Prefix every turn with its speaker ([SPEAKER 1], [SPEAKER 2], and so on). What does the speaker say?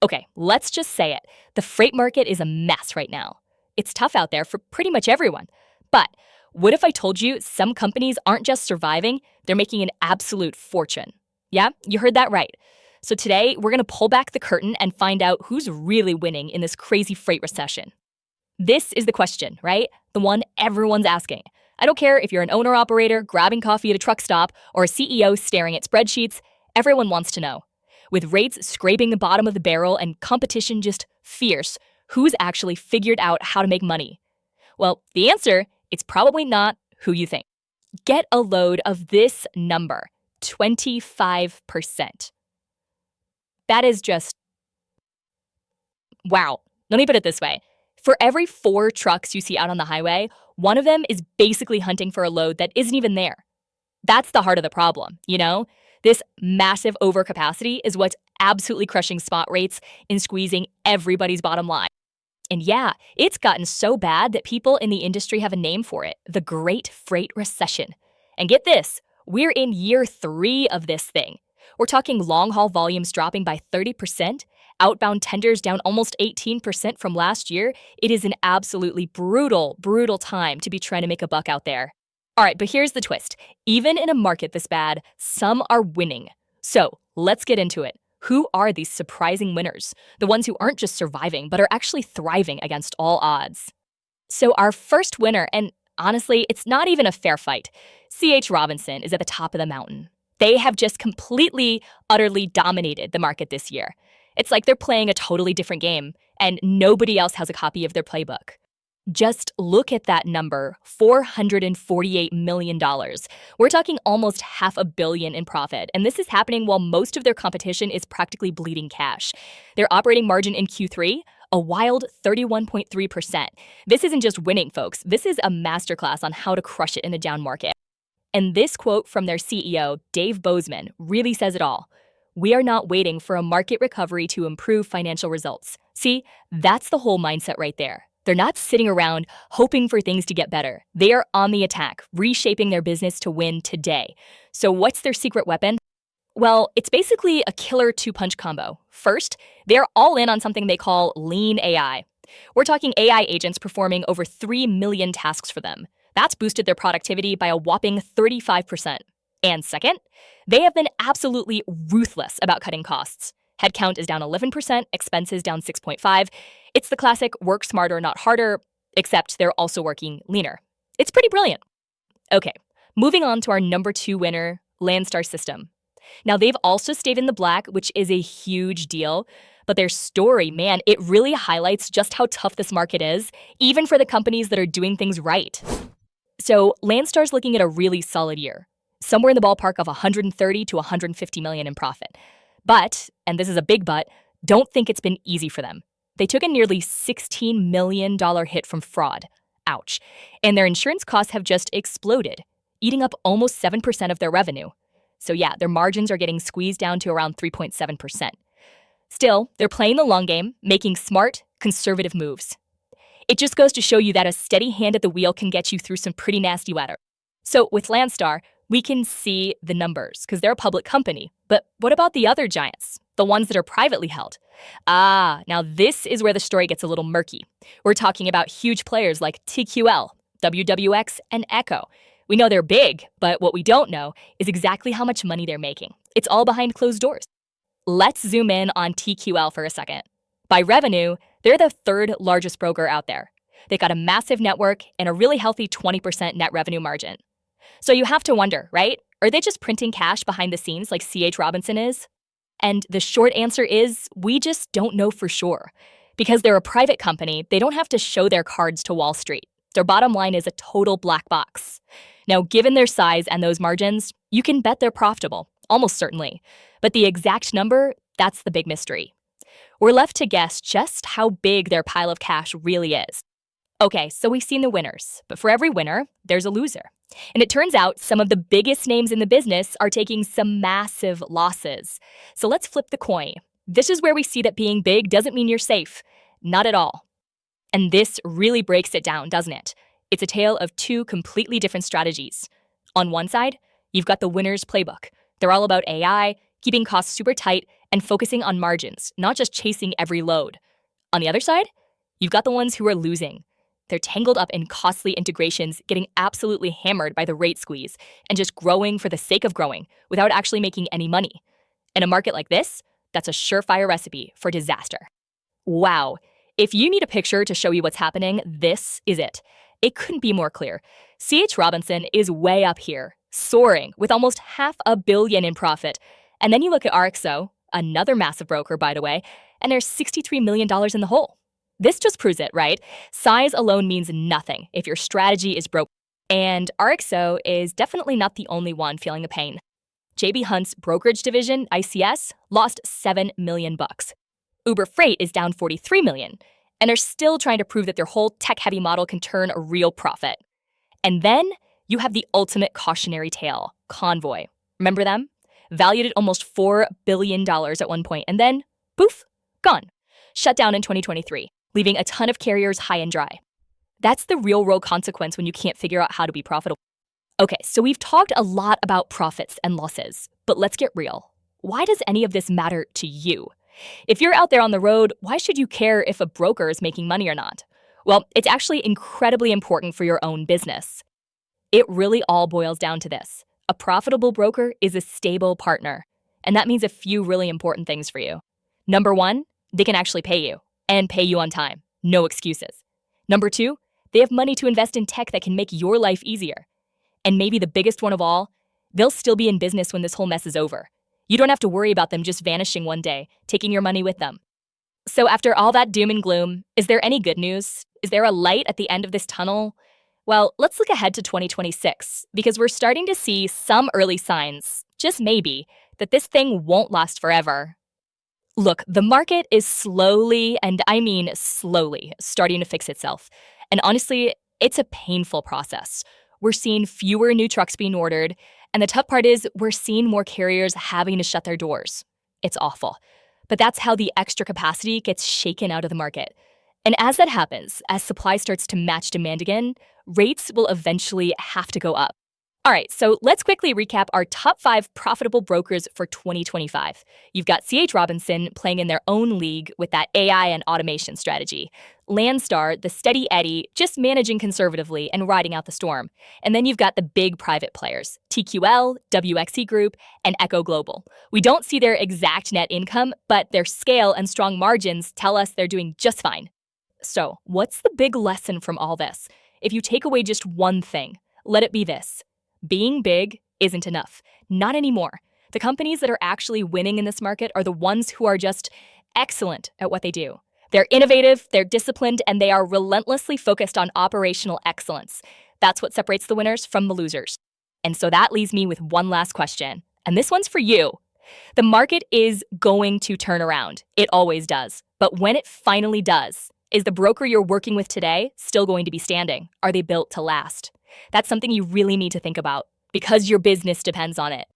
[SPEAKER 1] Okay, let's just say it. The freight market is a mess right now. It's tough out there for pretty much everyone. But what if I told you some companies aren't just surviving, they're making an absolute fortune? Yeah, you heard that right. So today, we're going to pull back the curtain and find out who's really winning in this crazy freight recession. This is the question, right? The one everyone's asking. I don't care if you're an owner-operator grabbing coffee at a truck stop or a CEO staring at spreadsheets, everyone wants to know. With rates scraping the bottom of the barrel and competition just fierce, who's actually figured out how to make money? Well, the answer, it's probably not who you think. Get a load of this number, 25%. That is just, wow. Let me put it this way. For every 4 trucks you see out on the highway, one of them is basically hunting for a load that isn't even there. That's the heart of the problem, you know? This massive overcapacity is what's absolutely crushing spot rates and squeezing everybody's bottom line. And yeah, it's gotten so bad that people in the industry have a name for it, the Great Freight Recession. And get this, we're in year 3 of this thing. We're talking long-haul volumes dropping by 30%, outbound tenders down almost 18% from last year. It is an absolutely brutal, brutal time to be trying to make a buck out there. All right, but here's the twist. Even in a market this bad, some are winning. So let's get into it. Who are these surprising winners? The ones who aren't just surviving, but are actually thriving against all odds. So our first winner, and honestly, it's not even a fair fight. C.H. Robinson is at the top of the mountain. They have just completely, utterly dominated the market this year. It's like they're playing a totally different game, and nobody else has a copy of their playbook. Just look at that number, $448 million. We're talking almost $500 million in profit, and this is happening while most of their competition is practically bleeding cash. Their operating margin in Q3, a wild 31.3%. This isn't just winning, folks. This is a masterclass on how to crush it in the down market. And this quote from their CEO, Dave Bozeman, really says it all. We are not waiting for a market recovery to improve financial results. See, that's the whole mindset right there. They're not sitting around hoping for things to get better. They are on the attack, reshaping their business to win today. So what's their secret weapon? Well, it's basically a killer 2-punch combo. First, they're all in on something they call lean AI. We're talking AI agents performing over 3 million tasks for them. That's boosted their productivity by a whopping 35%. And second, they have been absolutely ruthless about cutting costs. Headcount is down 11%, expenses down 6.5%. It's the classic work smarter, not harder, except they're also working leaner. It's pretty brilliant. Okay, moving on to our number 2 winner, Landstar System. Now, they've also stayed in the black, which is a huge deal, but their story, man, it really highlights just how tough this market is, even for the companies that are doing things right. So Landstar's looking at a really solid year, somewhere in the ballpark of 130 to 150 million in profit. But, and this is a big but, don't think it's been easy for them. They took a nearly $16 million hit from fraud. Ouch. And their insurance costs have just exploded, eating up almost 7% of their revenue. So yeah, their margins are getting squeezed down to around 3.7%. Still, they're playing the long game, making smart, conservative moves. It just goes to show you that a steady hand at the wheel can get you through some pretty nasty weather. So with Landstar, we can see the numbers because they're a public company. But what about the other giants, the ones that are privately held? Now this is where the story gets a little murky. We're talking about huge players like TQL, WWX, and Echo. We know they're big, but what we don't know is exactly how much money they're making. It's all behind closed doors. Let's zoom in on TQL for a second. By revenue, they're the 3rd largest broker out there. They've got a massive network and a really healthy 20% net revenue margin. So you have to wonder, right? Are they just printing cash behind the scenes like C.H. Robinson is? And the short answer is, we just don't know for sure. Because they're a private company, they don't have to show their cards to Wall Street. Their bottom line is a total black box. Now, given their size and those margins, you can bet they're profitable, almost certainly. But the exact number, that's the big mystery. We're left to guess just how big their pile of cash really is. Okay, so we've seen the winners, but for every winner, there's a loser. And it turns out some of the biggest names in the business are taking some massive losses. So let's flip the coin. This is where we see that being big doesn't mean you're safe. Not at all. And this really breaks it down, doesn't it? It's a tale of 2 completely different strategies. On one side, you've got the winner's playbook. They're all about AI, keeping costs super tight, and focusing on margins, not just chasing every load. On the other side, you've got the ones who are losing. They're tangled up in costly integrations, getting absolutely hammered by the rate squeeze, and just growing for the sake of growing without actually making any money. In a market like this, that's a surefire recipe for disaster. Wow. If you need a picture to show you what's happening, this is it. It couldn't be more clear. C.H. Robinson is way up here, soaring with almost $500 million in profit. And then you look at RXO, another massive broker, by the way, and there's $63 million in the hole. This just proves it, right? Size alone means nothing if your strategy is broke. And RXO is definitely not the only one feeling the pain. JB Hunt's brokerage division, ICS, lost $7 million. Uber Freight is down $43 million, and are still trying to prove that their whole tech-heavy model can turn a real profit. And then you have the ultimate cautionary tale, Convoy. Remember them? Valued at almost $4 billion at one point, and then, poof, gone. Shut down in 2023, leaving a ton of carriers high and dry. That's the real-world consequence when you can't figure out how to be profitable. Okay, so we've talked a lot about profits and losses, but let's get real. Why does any of this matter to you? If you're out there on the road, why should you care if a broker is making money or not? Well, it's actually incredibly important for your own business. It really all boils down to this. A profitable broker is a stable partner, and that means a few really important things for you. Number one, they can actually pay you, and pay you on time. No excuses. Number two, they have money to invest in tech that can make your life easier. And maybe the biggest one of all, they'll still be in business when this whole mess is over. You don't have to worry about them just vanishing one day, taking your money with them. So after all that doom and gloom, is there any good news? Is there a light at the end of this tunnel? Well, let's look ahead to 2026, because we're starting to see some early signs, just maybe, that this thing won't last forever. Look, the market is slowly, and I mean slowly, starting to fix itself. And honestly, it's a painful process. We're seeing fewer new trucks being ordered, and the tough part is we're seeing more carriers having to shut their doors. It's awful. But that's how the extra capacity gets shaken out of the market. And as that happens, as supply starts to match demand again, rates will eventually have to go up. All right, so let's quickly recap our top 5 profitable brokers for 2025. You've got C.H. Robinson playing in their own league with that AI and automation strategy. Landstar, the steady Eddie, just managing conservatively and riding out the storm. And then you've got the big private players, TQL, WXE Group, and Echo Global. We don't see their exact net income, but their scale and strong margins tell us they're doing just fine. So, what's the big lesson from all this? If you take away just one thing, let it be this. Being big isn't enough. Not anymore. The companies that are actually winning in this market are the ones who are just excellent at what they do. They're innovative, they're disciplined, and they are relentlessly focused on operational excellence. That's what separates the winners from the losers. And so that leaves me with one last question, and this one's for you. The market is going to turn around. It always does. But when it finally does, is the broker you're working with today still going to be standing? Are they built to last? That's something you really need to think about because your business depends on it.